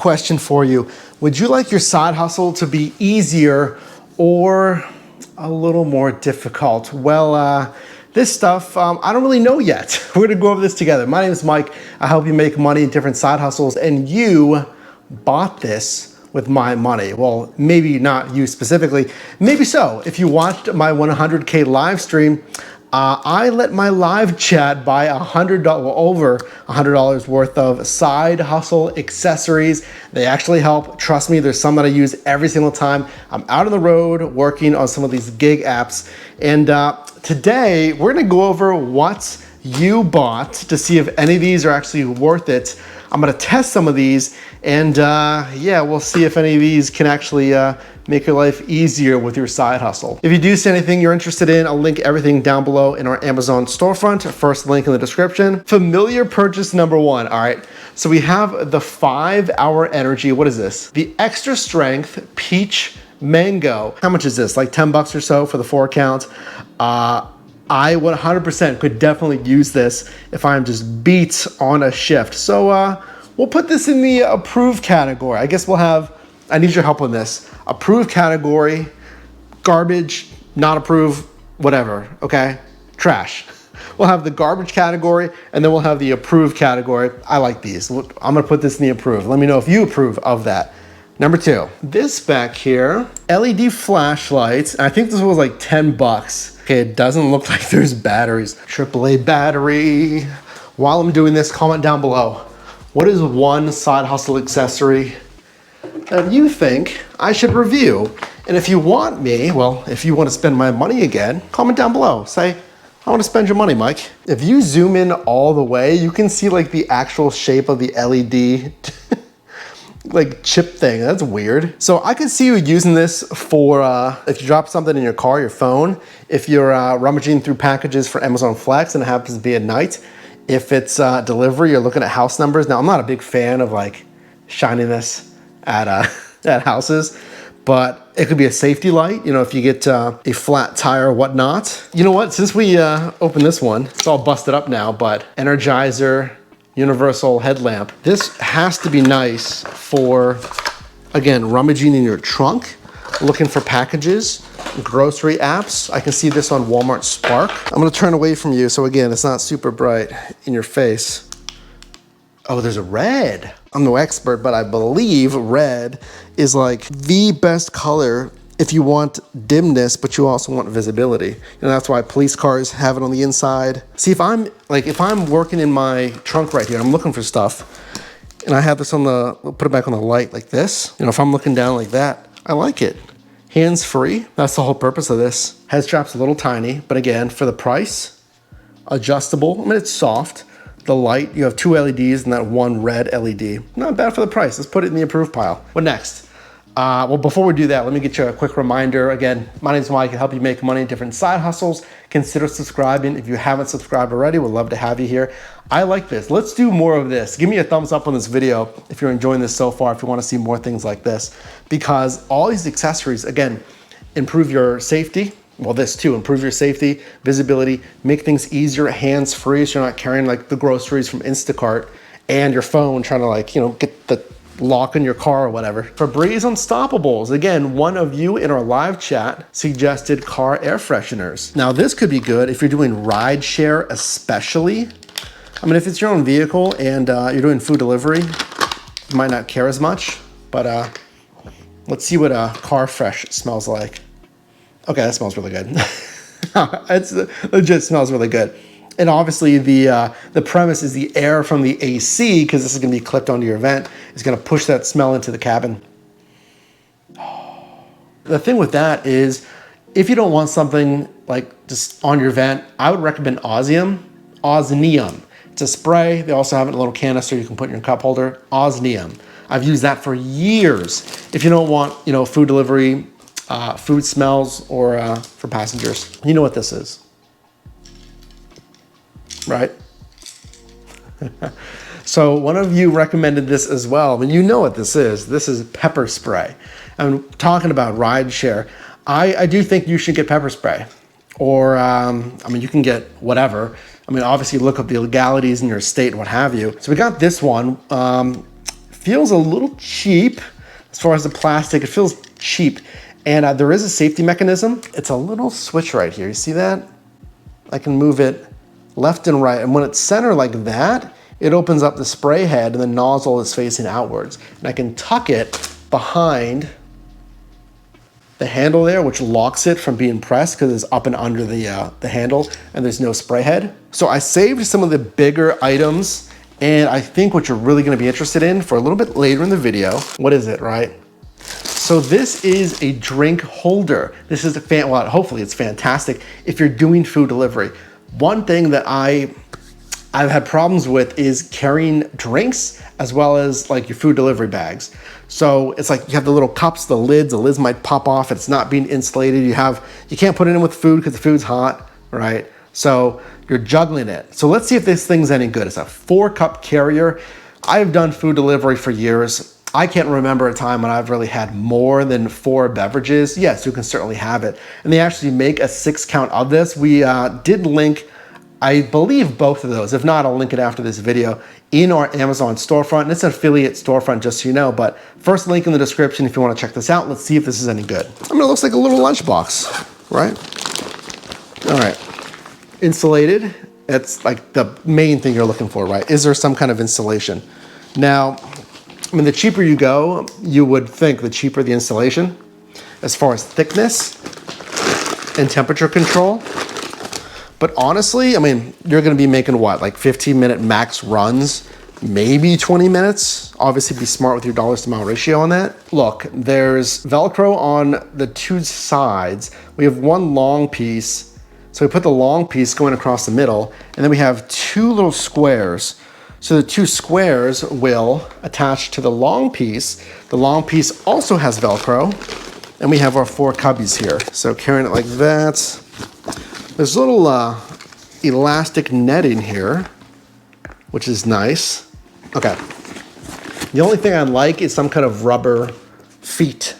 question for you. Would you like your side hustle to be easier or a little more difficult? Well, this stuff, I don't really know yet. We're gonna go over this together. My name is Mike. I help you make money in different side hustles, and you bought this with my money. Well, maybe not you specifically, maybe so. If you watched my 100K live stream, I let my live chat buy over $100 worth of side hustle accessories. They actually help. Trust me, there's some that I use every single time I'm out on the road working on some of these gig apps. And today we're gonna go over what you bought to see if any of these are actually worth it. I'm gonna test some of these, and yeah, we'll see if any of these can actually make your life easier with your side hustle. If you do see anything you're interested in, I'll link everything down below in our Amazon storefront. First link in the description. Familiar purchase number one. All right, so we have the 5-Hour Energy. What is this? The Extra Strength Peach Mango. How much is this? Like 10 bucks or so for the 4 count. I 100% could definitely use this if I'm just beat on a shift. So we'll put this in the approved category. I guess we'll have, I need your help on this. Approved category, garbage, not approved, whatever, okay? Trash. We'll have the garbage category, and then we'll have the approved category. I like these. I'm gonna put this in the approved. Let me know if you approve of that. Number 2, this back here, LED flashlights. I think this was like 10 bucks. Okay, it doesn't look like there's batteries. AAA battery. While I'm doing this, comment down below. What is one side hustle accessory that you think I should review? And if you want me, well, if you want to spend my money again, comment down below. Say, I want to spend your money, Mike. If you zoom in all the way, you can see like the actual shape of the LED like chip thing. That's weird. So I could see you using this for if you drop something in your car, your phone, if you're rummaging through packages for Amazon Flex and it happens to be at night, if it's delivery, you're looking at house numbers. Now, I'm not a big fan of like shining this at at houses, but it could be a safety light, you know, if you get a flat tire or whatnot. You know what, since we opened this one, it's all busted up now, but Energizer universal headlamp. This has to be nice for, again, rummaging in your trunk, looking for packages, grocery apps. I can see this on Walmart Spark. I'm gonna turn away from you so again, it's not super bright in your face. Oh, there's a red. I'm no expert, but I believe red is like the best color if you want dimness, but you also want visibility. And that's why police cars have it on the inside. See, if I'm working in my trunk right here, I'm looking for stuff, and I have this on the, put it back on the light like this. You know, if I'm looking down like that, I like it. Hands-free, that's the whole purpose of this. Head strap's a little tiny, but again, for the price, adjustable. I mean, it's soft. The light, you have 2 LEDs and that 1 red LED. Not bad for the price. Let's put it in the approved pile. What next? Well, before we do that, let me get you a quick reminder. Again, my name is Mike. I can help you make money in different side hustles. Consider subscribing. If you haven't subscribed already, we'd love to have you here. I like this. Let's do more of this. Give me a thumbs up on this video if you're enjoying this so far, if you want to see more things like this, because all these accessories, again, improve your safety. Well, this too, improve your safety, visibility, make things easier, hands-free, so you're not carrying like the groceries from Instacart and your phone trying to like, you know, get the lock in your car or whatever. Febreze Unstoppables. Again, one of you in our live chat suggested car air fresheners. Now this could be good if you're doing Rideshare especially. I mean, if it's your own vehicle and you're doing food delivery, you might not care as much, but let's see what a car fresh smells like. Okay, that smells really good. It legit smells really good. And obviously the premise is the air from the AC, because this is gonna be clipped onto your vent, is gonna push that smell into the cabin. The thing with that is, if you don't want something like just on your vent, I would recommend Osmium. It's a spray. They also have it in a little canister you can put in your cup holder. Osmium. I've used that for years. If you don't want, you know, food delivery, food smells, or for passengers, you know what this is. Right? So one of you recommended this as well. I mean, you know what this is. This is pepper spray. I'm talking about Rideshare. I do think you should get pepper spray. Or, I mean, you can get whatever. I mean, obviously look up the legalities in your state and what have you. So we got this one, feels a little cheap as far as the plastic. It feels cheap. And there is a safety mechanism. It's a little switch right here. You see that? I can move it left and right. And when it's centered like that, it opens up the spray head and the nozzle is facing outwards. And I can tuck it behind the handle there, which locks it from being pressed because it's up and under the handle and there's no spray head. So I saved some of the bigger items, and I think what you're really gonna be interested in for a little bit later in the video. What is it, right? So this is a drink holder. This is well, hopefully it's fantastic if you're doing food delivery. One thing that I've had problems with is carrying drinks as well as like your food delivery bags. So it's like you have the little cups, the lids might pop off. It's not being insulated. You can't put it in with food because the food's hot, right? So you're juggling it. So let's see if this thing's any good. It's a 4-cup carrier. I've done food delivery for years. I can't remember a time when I've really had more than 4 beverages. Yes, you can certainly have it. And they actually make a 6-count of this. We did link, I believe, both of those. If not, I'll link it after this video in our Amazon storefront. And it's an affiliate storefront, just so you know. But first link in the description if you want to check this out. Let's see if this is any good. I mean, it looks like a little lunchbox, right? All right. Insulated. It's like the main thing you're looking for, right? Is there some kind of insulation? Now, I mean, the cheaper you go, you would think the cheaper the insulation as far as thickness and temperature control. But honestly, I mean, you're gonna be making what, like 15-minute max runs, maybe 20 minutes? Obviously be smart with your dollars to mile ratio on that. Look, there's Velcro on the 2 sides. We have 1 long piece. So we put the long piece going across the middle, and then we have 2 little squares. So the 2 squares will attach to the long piece. The long piece also has Velcro, and we have our 4 cubbies here. So carrying it like that. There's a little elastic netting here, which is nice. Okay. The only thing I like is some kind of rubber feet.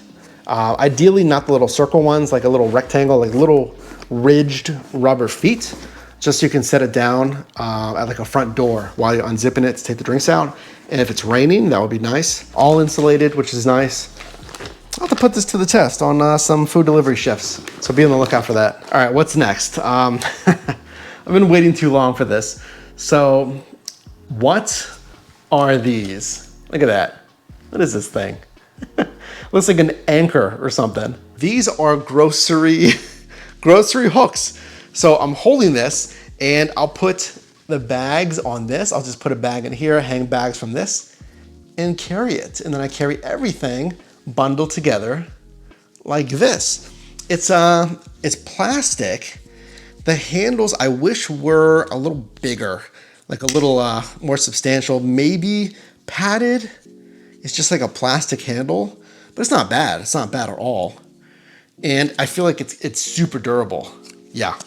Ideally not the little circle ones, like a little rectangle, like little ridged rubber feet, just so you can set it down at like a front door while you're unzipping it to take the drinks out. And if it's raining, that would be nice. All insulated, which is nice. I'll have to put this to the test on some food delivery shifts, so be on the lookout for that. All right, what's next? I've been waiting too long for this. So what are these? Look at that. What is this thing? Looks like an anchor or something. These are grocery hooks. So I'm holding this and I'll put the bags on this. I'll just put a bag in here, hang bags from this and carry it. And then I carry everything bundled together like this. It's plastic. The handles I wish were a little bigger, like a little more substantial, maybe padded. It's just like a plastic handle, but it's not bad. It's not bad at all. And I feel like it's super durable. Yeah,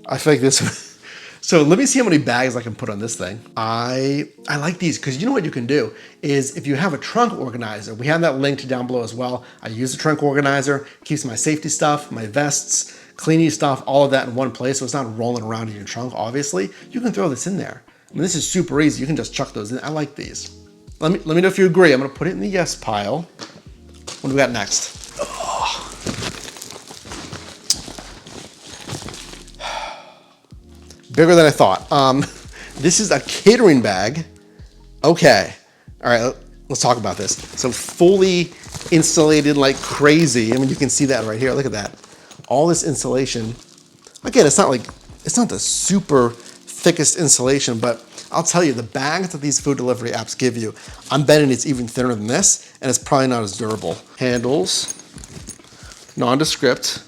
I feel like this. So let me see how many bags I can put on this thing. I like these because you know what you can do is if you have a trunk organizer, we have that linked down below as well. I use a trunk organizer, keeps my safety stuff, my vests, cleaning stuff, all of that in one place. So it's not rolling around in your trunk, obviously. You can throw this in there. I mean, this is super easy. You can just chuck those in. I like these. Let me know if you agree. I'm gonna put it in the yes pile. What do we got next? Oh. Bigger than I thought. This is a catering bag. Okay. All right, let's talk about this. So fully insulated like crazy. I mean, you can see that right here. Look at that. All this insulation. Again, it's not the super thickest insulation, but I'll tell you, the bags that these food delivery apps give you, I'm betting it's even thinner than this, and it's probably not as durable. Handles, nondescript.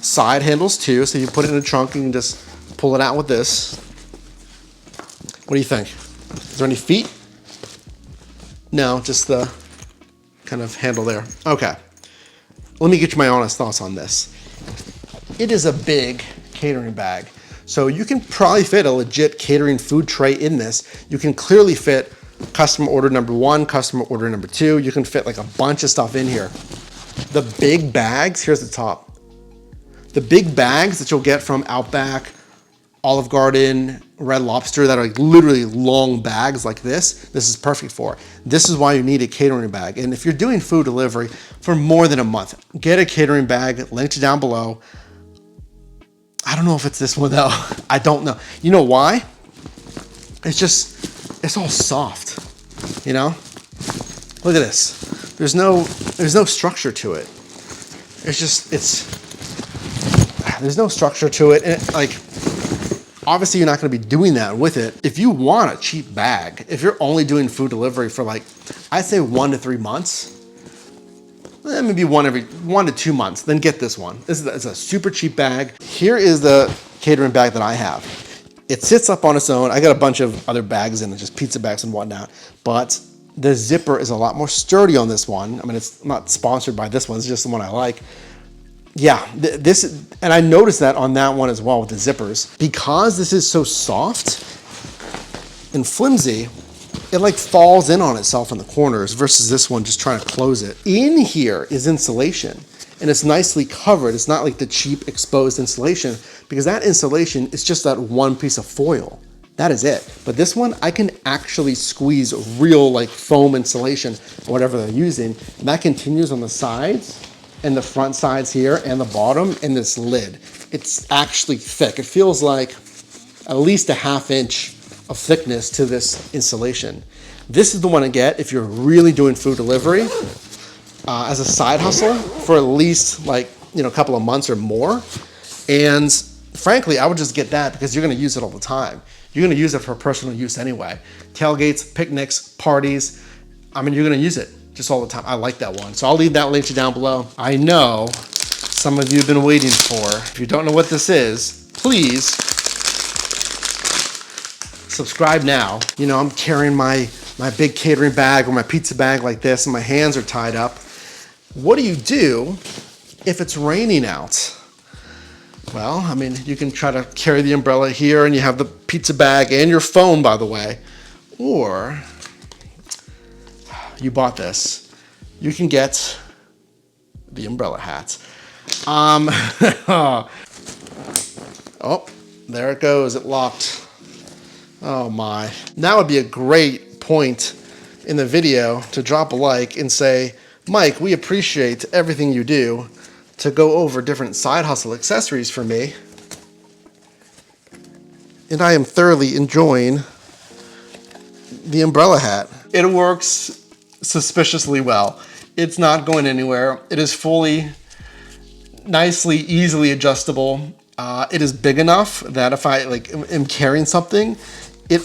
Side handles too, so you put it in a trunk and you can just pull it out with this. What do you think? Is there any feet? No, just the kind of handle there. Okay. Let me get you my honest thoughts on this. It is a big catering bag. So you can probably fit a legit catering food tray in this. You can clearly fit customer order number 1, customer order number 2. You can fit like a bunch of stuff in here. The big bags, here's the top. The big bags that you'll get from Outback, Olive Garden, Red Lobster that are like literally long bags like this is perfect for. This is why you need a catering bag. And if you're doing food delivery for more than a month, get a catering bag, linked down below. I don't know if it's this one though. I don't know. You know why? It's all soft, you know? Look at this. There's no structure to it. There's no structure to it. And like, obviously you're not gonna be doing that with it. If you want a cheap bag, if you're only doing food delivery for like, I'd say 1 to 3 months, maybe 1 to 2 months, then get this one. It's a super cheap bag. Here is the catering bag that I have. It sits up on its own. I got a bunch of other bags in it, just pizza bags and whatnot, but the zipper is a lot more sturdy on this one. I mean, it's not sponsored by this one, it's just the one I like. Yeah, and I noticed that on that one as well with the zippers. Because this is so soft and flimsy, it like falls in on itself in the corners versus this one just trying to close it. In here is insulation, and it's nicely covered. It's not like the cheap exposed insulation, because that insulation is just that one piece of foil. That is it. But this one, I can actually squeeze real like foam insulation, or whatever they're using, and that continues on the sides and the front sides here and the bottom and this lid. It's actually thick. It feels like at least a 1/2 inch of thickness to this insulation. This is the one to get if you're really doing food delivery as a side hustle for at least like, a couple of months or more. And frankly, I would just get that because you're gonna use it all the time. You're gonna use it for personal use anyway. Tailgates, picnics, parties. I mean, you're gonna use it just all the time. I like that one. So I'll leave that link down below. I know some of you have been waiting for. If you don't know what this is, please subscribe now. I'm carrying my big catering bag or my pizza bag like this and my hands are tied up. What do you do if it's raining out? Well, I mean, you can try to carry the umbrella here and you have the pizza bag and your phone, by the way. Or you bought this. You can get the umbrella hat. Oh, there it goes. It locked. Oh my. Now would be a great point in the video to drop a like and say, Mike, we appreciate everything you do to go over different side hustle accessories for me. And I am thoroughly enjoying the umbrella hat. It works suspiciously well. It's not going anywhere. It is fully, nicely, easily adjustable. It is big enough that if I am carrying something, it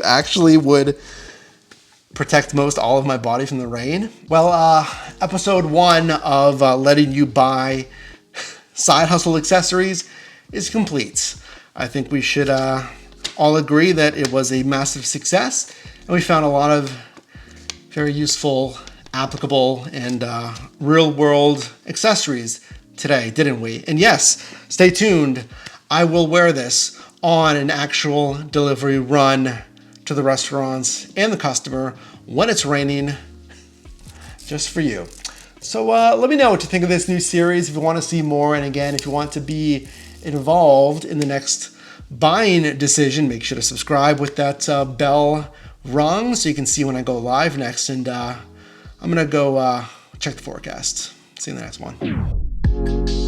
actually would protect most all of my body from the rain. Well, episode 1 of letting you buy side hustle accessories is complete. I think we should all agree that it was a massive success, and we found a lot of very useful, applicable, and real-world accessories today, didn't we? And yes, stay tuned. I will wear this on an actual delivery run to the restaurants and the customer when it's raining, just for you. So let me know what you think of this new series, if you want to see more. And again, if you want to be involved in the next buying decision, make sure to subscribe with that bell rung so you can see when I go live next. And I'm gonna go check the forecast. See you in the next one.